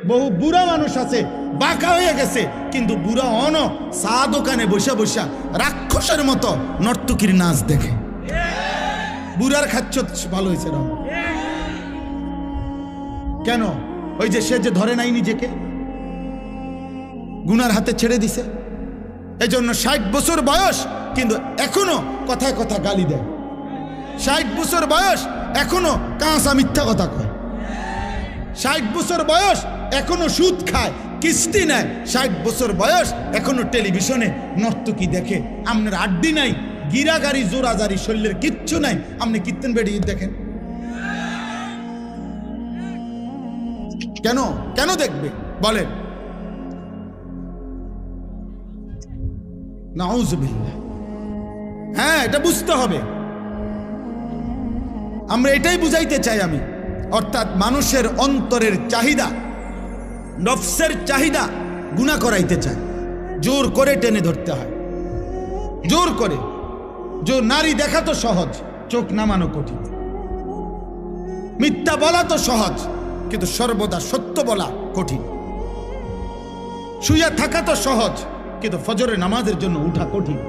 বহু বুড়া মানুষ আছে বাঁকা হয়ে গেছে, কিন্তু বুড়া অন চা দোকানে বসে বসে রাক্ষসের মতো নর্তকীর নাচ দেখে। বুড়ার খাচ্ছ ভালো হয়েছে না কেন? ওই যে সে যে ধরে নাই নিজেকে, গুনার হাতে ছেড়ে দিছে। এই জন্য 60 বছর বয়স কিন্তু এখনো কথায় কথা গালি দেয়। 60 বছর বয়স এখনো কাঁচা মিথ্যা কথা কয়। 60 বছর বয়স এখনো সুদ খায়, কিস্তি নেয়। 60 বছর বয়স এখনো টেলিভিশনে নর্তকী দেখে। আপনার আড্ডি নাই, গিরাগাড়ি জোরাজারি, শরীরের কিচ্ছু নাই, আপনি কীর্তন বেরিয়ে দেখেন কেন? কেন দেখবে বলেন? নাউজুবিল্লাহ। হ্যাঁ, এটা বুঝতে হবে। আমরা এটাই বুঝাইতে চাই আমি, অর্থাৎ মানুষের অন্তরের চাহিদা, নফসের চাহিদা গুনাহ করাইতে চায়, জোর করে টেনে ধরতে হয়, জোর করে। যে নারী দেখা তো সহজ, চোখ নামানো কঠিন। মিথ্যা বলা তো সহজ, কিন্তু সর্বদা সত্য বলা কঠিন। শুইয়া থাকা তো সহজ, কিন্তু ফজরের নামাজের জন্য উঠা কঠিন।